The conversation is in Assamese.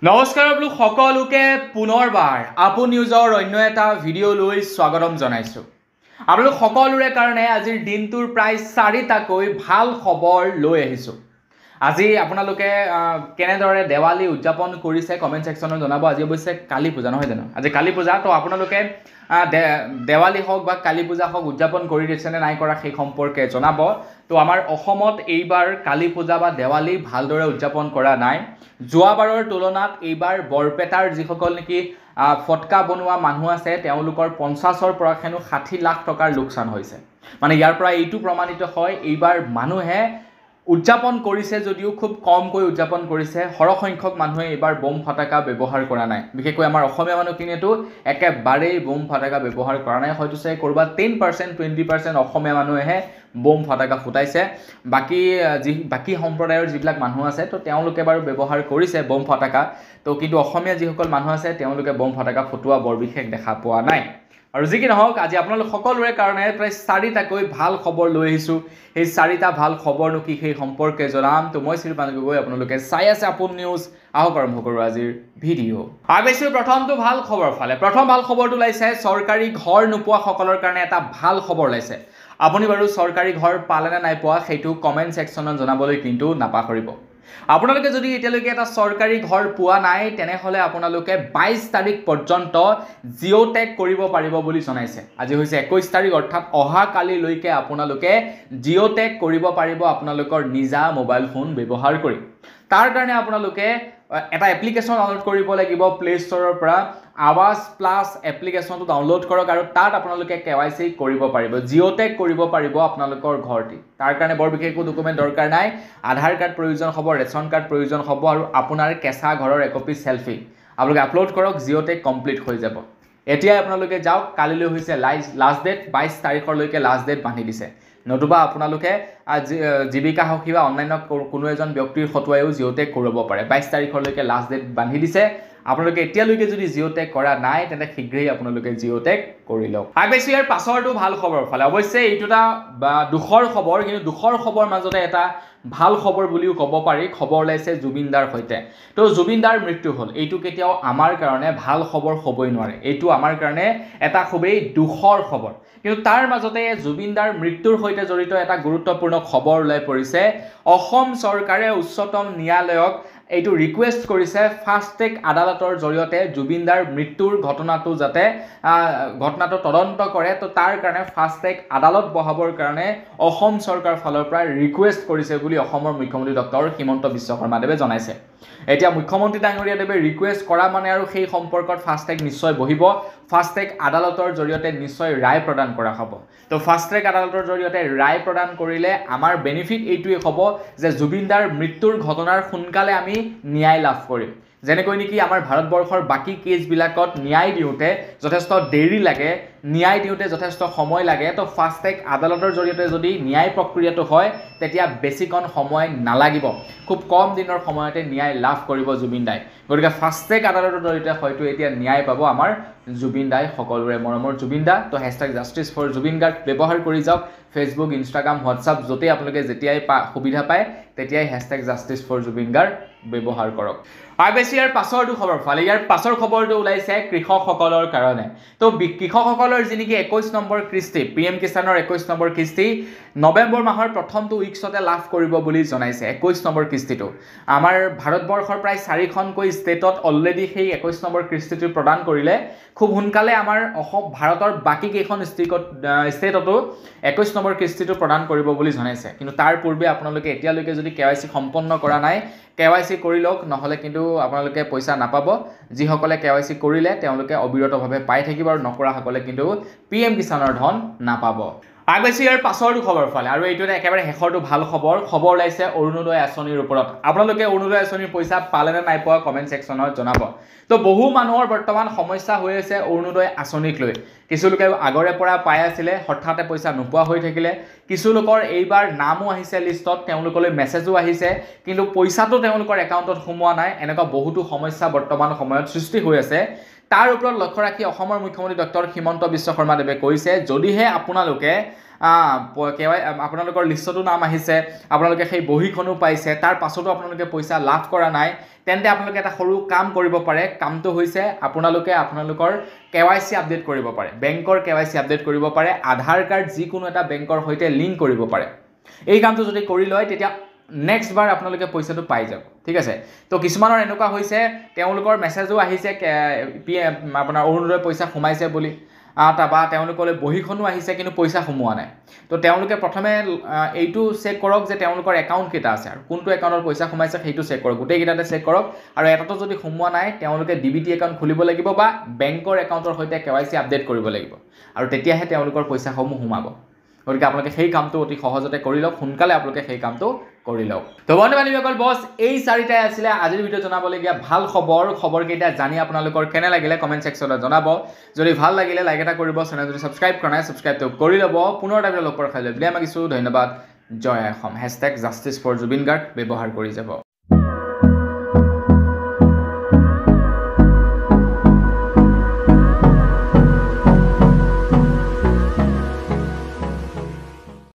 নমস্কাৰ বোলো সকলোকে পুনৰবাৰ আপু নিউজৰ অন্য এটা ভিডিঅ' লৈ স্বাগতম জনাইছোঁ। আপোনালোক সকলোৰে কাৰণে আজিৰ দিনটোৰ প্ৰায় 4টাকৈ ভাল খবৰ লৈ আহিছোঁ। আজি আপোনালোকে কেনেদৰে দেৱালী উদযাপন কৰিছে কমেণ্ট ছেকশ্যনত জনাব। আজি অৱশ্যে কালী পূজা নহয় জানো, আজি কালী পূজা। তো আপোনালোকে দেৱালী হওক বা কালী পূজা হওক উদযাপন কৰি দিছেনে নাই কৰা সেই সম্পৰ্কে জনাব। তো আমাৰ অসমত এইবাৰ কালী পূজা বা দেৱালী ভালদৰে উদযাপন কৰা নাই। যোৱাবাৰৰ তুলনাত এইবাৰ বৰপেটাৰ যিসকল নেকি ফটকা বনোৱা মানুহ আছে তেওঁলোকৰ 50ৰ পৰা 60 লাখ টকাৰ লোকচান হৈছে। মানে ইয়াৰ পৰা এইটো প্ৰমাণিত হয় এইবাৰ মানুহে উদযাপন কৰিছে যদিও খুব কমকৈ উদযাপন কৰিছে। সৰহসংখ্যক মানুহে এইবাৰ বোম ফটাকা ব্যৱহাৰ কৰা নাই। বিশেষকৈ আমাৰ অসমীয়া মানুহখিনিয়েতো একেবাৰেই বোম ফটাকা ব্যৱহাৰ কৰা নাই। হয়তো চাই ক'ৰবাত 10% 20% অসমীয়া মানুহেহে বোম ফটাকা ফুটাইছে। বাকী সম্প্ৰদায়ৰ যিবিলাক মানুহ আছে তো তেওঁলোকে বাৰু ব্যৱহাৰ কৰিছে বোম ফটাকা। তো কিন্তু অসমীয়া যিসকল মানুহ আছে তেওঁলোকে বোম ফটাকা ফুটোৱা বৰ বিশেষ দেখা পোৱা নাই। আৰু যি কি নহওক আজি আপোনালোক সকলোৰে কাৰণে প্ৰায় 4টাকৈ ভাল খবৰ লৈ আহিছোঁ। সেই 4টা ভাল খবৰনো কি সেই সম্পৰ্কে জনাম। তো মই শ্ৰীপান গগৈ, আপোনালোকে চাই আছে আপোন নিউজ। আহক আৰম্ভ কৰোঁ আজিৰ ভিডিঅ'। আগবাঢ়িছোঁ প্ৰথমটো ভাল খবৰ ফালে। প্ৰথম ভাল খবৰটো ওলাইছে চৰকাৰী ঘৰ নোপোৱাসকলৰ কাৰণে এটা ভাল খবৰ ওলাইছে। আপুনি বাৰু চৰকাৰী ঘৰ পালে নে নাই পোৱা সেইটো কমেণ্ট ছেকশ্যনত জনাবলৈ কিন্তু নাপাহৰিব। আপোনালোকে যদি এতিয়ালৈকে এটা চৰকাৰী ঘৰ পোৱা নাই তেনেহ'লে আপোনালোকে 22 তাৰিখ পৰ্যন্ত জিঅ' টেগ কৰিব পাৰিব বুলি জনাইছে। আজি হৈছে 21 তাৰিখ, অৰ্থাৎ অহা কালিলৈকে আপোনালোকে জিঅ' টেগ কৰিব পাৰিব আপোনালোকৰ নিজা মোবাইল ফোন ব্যৱহাৰ কৰি। তাৰ কাৰণে আপোনালোকে এটা এপ্লিকেশ্যন ডাউনলোড কৰিব লাগিব প্লে ষ্টৰৰ পৰা। আৱাজ প্লাছ এপ্লিকেশ্যনটো ডাউনলোড কৰক আৰু তাত আপোনালোকে KYC কৰিব পাৰিব, জিঅ' টেগ কৰিব পাৰিব আপোনালোকৰ ঘৰটি। তাৰ কাৰণে বৰ বিশেষ একো ডকুমেণ্ট দৰকাৰ নাই। আধাৰ কাৰ্ড প্ৰয়োজন হ'ব, ৰেচন কাৰ্ড প্ৰয়োজন হ'ব আৰু আপোনাৰ কেঁচা ঘৰৰ একপি চেলফি আপোনালোকে আপলোড কৰক, জিঅ' টেগ কমপ্লিট হৈ যাব। এতিয়াই আপোনালোকে যাওক, কালিলৈ হৈছে লাষ্ট ডেট, 22 তাৰিখলৈকে লাষ্ট ডেট বান্ধি দিছে। নতুবা আপোনালোকে জীৱিকা সখী বা অন্যান্য কোনো এজন ব্যক্তিৰ ফটোৱাইও জিঅ' টেগ কৰিব পাৰে। 22 তাৰিখলৈকে লাষ্ট ডেট বান্ধি দিছে। আপোনালোকে এতিয়ালৈকে যদি জিঅ' টেগ কৰা নাই তেন্তে শীঘ্ৰেই আপোনালোকে জিঅ' টেগ কৰি লওক। আগবাঢ়িছোঁ ইয়াৰ পাছৰটো ভাল খবৰ ফালে। অৱশ্যে এইটো এটা দুখৰ খবৰ, কিন্তু দুখৰ খবৰ মাজতে এটা ভাল খবৰ বুলিও ক'ব পাৰি। খবৰ ওলাইছে জুবিন দাৰ সৈতে। তো জুবিন দাৰ মৃত্যু হ'ল, এইটো কেতিয়াও আমাৰ কাৰণে ভাল খবৰ হ'বই নোৱাৰে। এইটো আমাৰ কাৰণে এটা খুবেই দুখৰ খবৰ। কিন্তু তাৰ মাজতে জুবিন দাৰ মৃত্যুৰ সৈতে জড়িত এটা গুৰুত্বপূৰ্ণ খবৰ ওলাই পৰিছে। অসম চৰকাৰে উচ্চতম ন্যায়ালয়ক এইটো ৰিকুৱেষ্ট কৰিছে ফাষ্টেগ আদালতৰ জৰিয়তে জুবিন দাৰ মৃত্যুৰ ঘটনাটো যাতে ঘটনাটো তদন্ত কৰে। তো তাৰ কাৰণে ফাষ্টেগ আদালত বহাবৰ কাৰণে অসম চৰকাৰৰ ফালৰ পৰা ৰিকুৱেষ্ট কৰিছে বুলি অসমৰ মুখ্যমন্ত্ৰী ডক্টৰ হিমন্ত বিশ্ব শৰ্মাদেৱে জনাইছে। এতিয়া মুখ্যমন্ত্ৰী ডাঙৰীয়াদেৱে ৰিকুৱেষ্ট কৰা মানে আৰু সেই সম্পৰ্কত ফাষ্টেগ নিশ্চয় বহিব। ফাষ্টেগ আদালতৰ জৰিয়তে নিশ্চয় ৰায় প্ৰদান কৰা হ'ব। তো ফাষ্টেগ আদালতৰ জৰিয়তে ৰায় প্ৰদান কৰিলে আমাৰ বেনিফিট এইটোৱে হ'ব যে জুবিন দাৰ মৃত্যুৰ ঘটনাৰ সোনকালে আমি ন্যায় লাভ কৰিম। যেনেকৈ নেকি আমাৰ ভাৰতবৰ্ষৰ বাকী কেছবিলাকত ন্যায় দিওঁতে যথেষ্ট দেৰি লাগে, ন্যায় দিওঁতে যথেষ্ট সময় লাগে। তো ফাষ্টেগ আদালতৰ জৰিয়তে যদি ন্যায় প্ৰক্ৰিয়াটো হয় তেতিয়া বেছিকণ সময় নালাগিব, খুব কম দিনৰ সময়তে ন্যায় লাভ কৰিব জুবিন দাই। গতিকে ফাষ্টেগ আদালতৰ জৰিয়তে হয়তো এতিয়া ন্যায় পাব আমাৰ জুবিন দাই, সকলোৰে মৰমৰ জুবিন দা। তো #জাষ্টিছ ফৰ জুবিন গাৰ্গ ব্যৱহাৰ কৰি যাওক। ফেচবুক, ইনষ্টাগ্ৰাম, হোৱাটছআপ য'তেই আপোনালোকে যেতিয়াই সুবিধা পায় তেতিয়াই #জাষ্টিছ ফৰ জুবিন গাৰ্গ ব্যৱহাৰ কৰক। আগবাঢ়িছোঁ ইয়াৰ পাছৰটো খবৰ ফালে। ইয়াৰ পাছৰ খবৰটো ওলাইছে কৃষকসকলৰ কাৰণে। তো কৃষকসকলৰ যি নেকি 21 নম্বৰ কিস্তি, PM কিষাণৰ 21 নম্বৰ কিস্তি নৱেম্বৰ মাহৰ প্ৰথমটো উইকছতে লাভ কৰিব বুলি জনাইছে। 21 নম্বৰ কিস্তিটো আমাৰ ভাৰতবৰ্ষৰ প্ৰায় 4খনকৈ ষ্টেটত অলৰেডি সেই 21 নম্বৰ কিস্তিটো প্ৰদান কৰিলে। খুব সোনকালে আমাৰ ভাৰতৰ বাকী কেইখন ষ্টেটতো 21 নম্বৰ কিস্তিটো প্ৰদান কৰিব বুলি জনাইছে। কিন্তু তাৰ পূৰ্বে আপোনালোকে এতিয়ালৈকে যদি KYC সম্পন্ন কৰা নাই KYC কৰি লওক, নহ'লে কিন্তু আপোনালোকে পইচা নাপাব। যিসকলে KYC কৰিলে তেওঁলোকে অবিৰতভাৱে পাই থাকিব আৰু নকৰাসকলে কিন্তু PM কিষাণৰ ধন নাপাব। আগবাঢ়িছোঁ ইয়াৰ পাছৰটো খবৰ ফালে। আৰু এইটো একেবাৰে শেষৰটো ভাল খবৰ ওলাইছে অৰুণোদয় আঁচনিৰ ওপৰত। আপোনালোকে অৰুণোদয় আঁচনিৰ পইচা পালে নে নাই পোৱা কমেণ্ট ছেকশ্যনত জনাব। তো বহু মানুহৰ বৰ্তমান সমস্যা হৈ আছে অৰুণোদয় আঁচনিক লৈ। কিছু লোকে আগৰে পৰা পাই আছিলে, হঠাতে পইচা নোপোৱা হৈ থাকিলে। কিছু লোকৰ এইবাৰ নামো আহিছে লিষ্টত, তেওঁলোকলৈ মেছেজো আহিছে, কিন্তু পইচাটো তেওঁলোকৰ একাউণ্টত সোমোৱা নাই। এনেকুৱা বহুতো সমস্যা বৰ্তমান সময়ত সৃষ্টি হৈ আছে। তাৰ ওপৰত লক্ষ্য ৰাখি অসমৰ মুখ্যমন্ত্ৰী ডক্টৰ হিমন্ত বিশ্ব শৰ্মাদেৱে কৈছে যদিহে আপোনালোকে আপোনালোকৰ লিষ্টতো নাম আহিছে, আপোনালোকে সেই বহীখনো পাইছে, তাৰ পাছতো আপোনালোকে পইচা লাভ কৰা নাই, তেন্তে আপোনালোকে এটা সৰু কাম কৰিব পাৰে। কামটো হৈছে আপোনালোকে আপোনালোকৰ KYC আপডেট কৰিব পাৰে, বেংকৰ KYC আপডেট কৰিব পাৰে, আধাৰ কাৰ্ড যিকোনো এটা বেংকৰ সৈতে লিংক কৰিব পাৰে। এই কামটো যদি কৰি লয় তেতিয়া নেক্সট বাৰ আপোনালোকে পইচাটো পাই যাব, ঠিক আছে। তো কিছুমানৰ এনেকুৱা হৈছে তেওঁলোকৰ মেছেজো আহিছে আপোনাৰ অৰুণোদয় পইচা সোমাইছে বুলি, বা তেওঁলোকলৈ বহীখনো আহিছে কিন্তু পইচা সোমোৱা নাই। তো তেওঁলোকে প্ৰথমে এইটো চেক কৰক যে তেওঁলোকৰ একাউণ্ট কেইটা আছে আৰু কোনটো একাউণ্টত পইচা সোমাইছে সেইটো চেক কৰক, গোটেইকেইটাতে চেক কৰক। আৰু এটাতো যদি সোমোৱা নাই তেওঁলোকে DBT একাউণ্ট খুলিব লাগিব বা বেংকৰ একাউণ্টৰ সৈতে KYC আপডেট কৰিব লাগিব, আৰু তেতিয়াহে তেওঁলোকৰ পইচাসমূহ সোমাব। গতিকে আপোনালোকে সেই কামটো অতি সহজতে কৰি লওক, সোনকালে আপোনালোকে সেই কামটো কৰি লওক। তো বন্ধু বান্ধৱীসকল, বছ এই চাৰিটাই আছিলে আজিৰ ভিডিঅ'ত জনাবলগীয়া ভাল খবৰকেইটা জানি আপোনালোকৰ কেনে লাগিলে কমেণ্ট ছেকশ্যনত জনাব। যদি ভাল লাগিলে লাইক এটা কৰিব, চেনেল যদি ছাবস্ক্ৰাইব কৰা নাই ছাবস্ক্ৰাইবটো কৰি ল'ব। পুনৰ এটা ভিডিঅ' লগ পোৱাৰ খাই লৈ বিদায় মাগিছোঁ। ধন্যবাদ। জয় অসম। #জাষ্টিছ ফৰ জুবিন গাৰ্গ ব্যৱহাৰ কৰি যাব।